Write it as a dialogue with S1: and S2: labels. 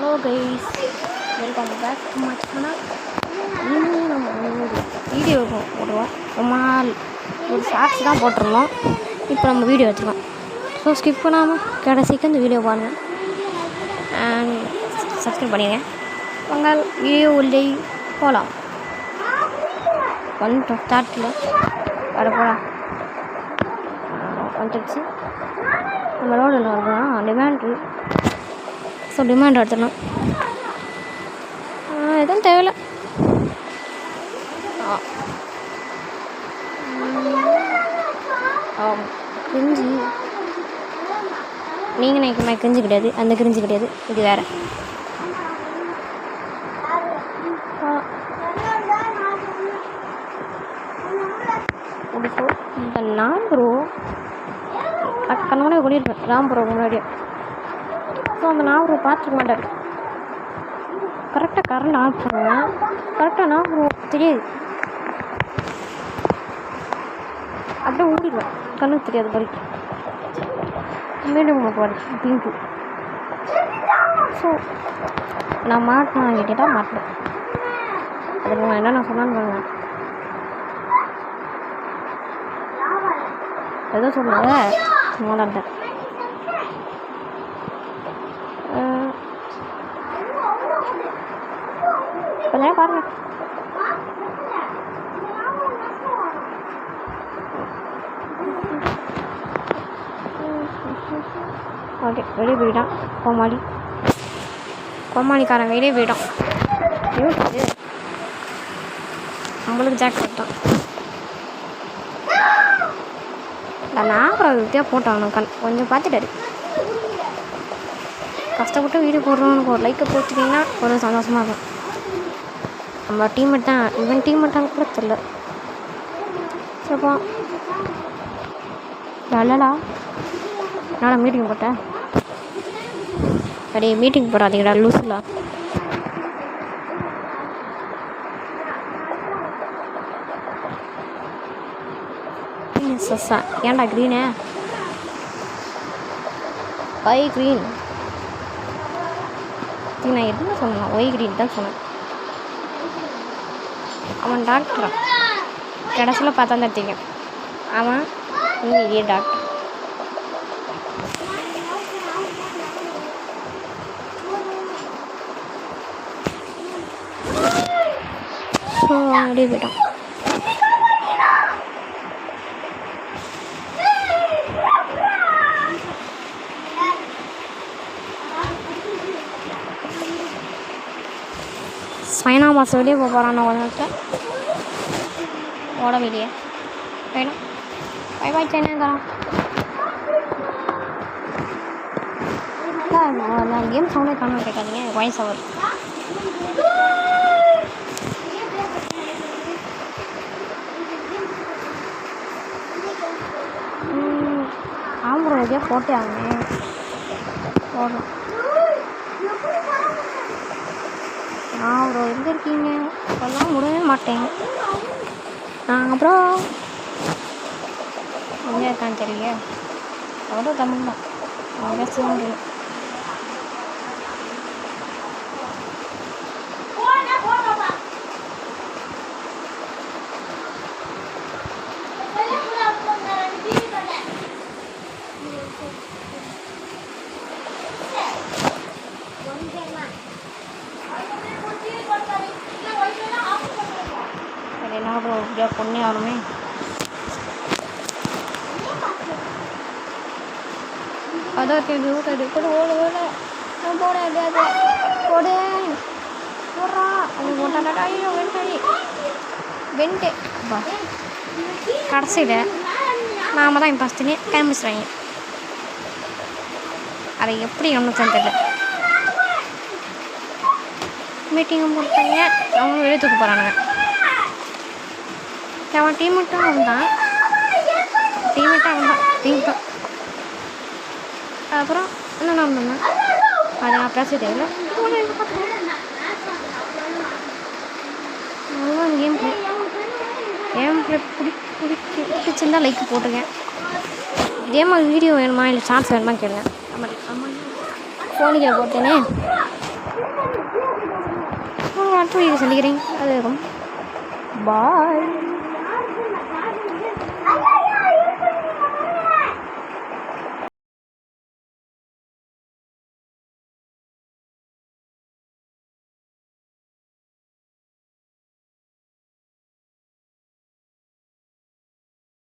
S1: Hello guys, welcome back to my channel. இனிமேல் நம்ம ஒரு வீடியோ போடுவோம். ரொம்ப நாள் ஒரு ஷார்ட்ஸ் தான் போட்டிருந்தோம். இப்போ நம்ம வீடியோ வச்சுருக்கோம். ஸோ ஸ்கிப் பண்ணாமல் கடைசிக்கு இந்த வீடியோ பாருங்கள் அண்ட் சப்ஸ்கிரைப் பண்ணிடுங்க. உங்கள் வீடியோ உள்ளே போகலாம். வந்துட்டோம் ஸ்டார்ட்டில் வர போகலாம் வந்துடுச்சு. நம்ம ரோடு என்ன வருதுன்னா டிமாண்டு. ஸோ டிமாண்ட் எடுத்துடணும். எதுவும் தேவையில்லை. கிரிஞ்சி நீங்கள் நினைக்கிற கிரிஞ்சி கிடையாது, அந்த கிரிஞ்சி கிடையாது, இது வேறு. இந்த நாம்பரோ கண்ணோட ஓடிருப்பேன் ராம்பரோ முன்னாடியே. ஸோ அந்த நாம்பரோ பார்த்துக்க மாட்டார். கரெக்டாக கரண்ட் ஆஃப் பண்ணுவேன். கரெக்டாக நாம்பரோ தெரியாது, அப்படியே ஓடிடுவேன். கண்ணுக்கு தெரியாது பைக் மீண்டும் போவார் பிங்கு. ஸோ நான் மாட்டினேன் கேட்டால் மாட்டேன். அதுக்கு நான் என்ன சொன்னான்னு பாருங்க. எதோ சொல்லுங்க சும்மாதான். கொஞ்சம் பாருங்க. ஓகே, வெளியே போயிட்டான் கோமாளிக்காரன் வெளியே போயிட்டான். நம்மளுக்கு ஜாக் போட்டான். நான் அப்புறம் வித்தியாக போட்டான். கொஞ்சம் பார்த்துட்டாரு. கஷ்டப்பட்டு வீடியோ போடுறோன்னு ஒரு லைக்கை போட்டுட்டிங்கன்னா ஒரு சந்தோஷமாக இருக்கும். நம்ம டீம்மேட் தான், இவன் டீம்மேட்டான்னு கூட தெரியல. சரிப்பா நல்லடா. நான் மீட்டிங் போட்டேன். அப்படியே மீட்டிங் போடாதீங்கடா லூஸில். சஸ்ஸா ஏன்டா க்ரீனு? ஒய் க்ரீன் நான் எதுவுமே சொன்னேன். ஒய் க்ரீன் தான் சொன்னேன். அவன் டாக்டரா கடைசியில் பார்த்தா தான் தெரியும். அவன் இதே டாக்டர். ஸோ அப்படியே போயிட்டான். சைனா மாதம் வெளியே போக போகிறான். உடனே ஓட வெளியே போயிடும். பை பாய் சைனா தான். நான் கேம் சவுண்டே காணாமல் கேட்காதீங்க, வாய்ஸ் ஓவர். ஆம்பரம் எதையோ போட்டே ஆகுமே போடுறோம். அப்புறம் எங்கே இருக்கீங்க அதெல்லாம் முடியவே மாட்டேங்க. நான் அப்புறம் எங்கே இருக்கான்னு தெரியல. அவ்வளோ தமிழ் தான் அவங்க பேசவும் முடியும். என்ன அப்படியா பொண்ணே ஆளுமே. அதான் கேட்குது கூட ஓடு ஓட போட எப்படியாது போடு போடுறா. அது போட்டாடா. ஐயோ வெண்டே பா. கடைசியில் நாம் தான் ஃபஸ்ட்டுனே கிளம்பிச்சுறாங்க. அதை எப்படி கவனிச்சான்னு தெரியல. மீட்டிங்கும் போட்டாங்க. அவங்களும் வெளியே தூக்க போகிறானுங்க. அவன் டீம்மேட்டாக அவன்தான் டீம் தான். அப்புறம் என்ன நான் பண்ணேன் அதை நான் பேச தேவையில்ல. கேம் பிடிச்சிருந்தா லைக் போட்டிருக்கேன். இதே மாதிரி வீடியோ வேணுமா இல்லை ஷார்ட்ஸ் வேணுமா கேளுங்க. ஃபோனுக்கு போட்டேனே சந்திக்கிறேன். அது இருக்கும். பாய்.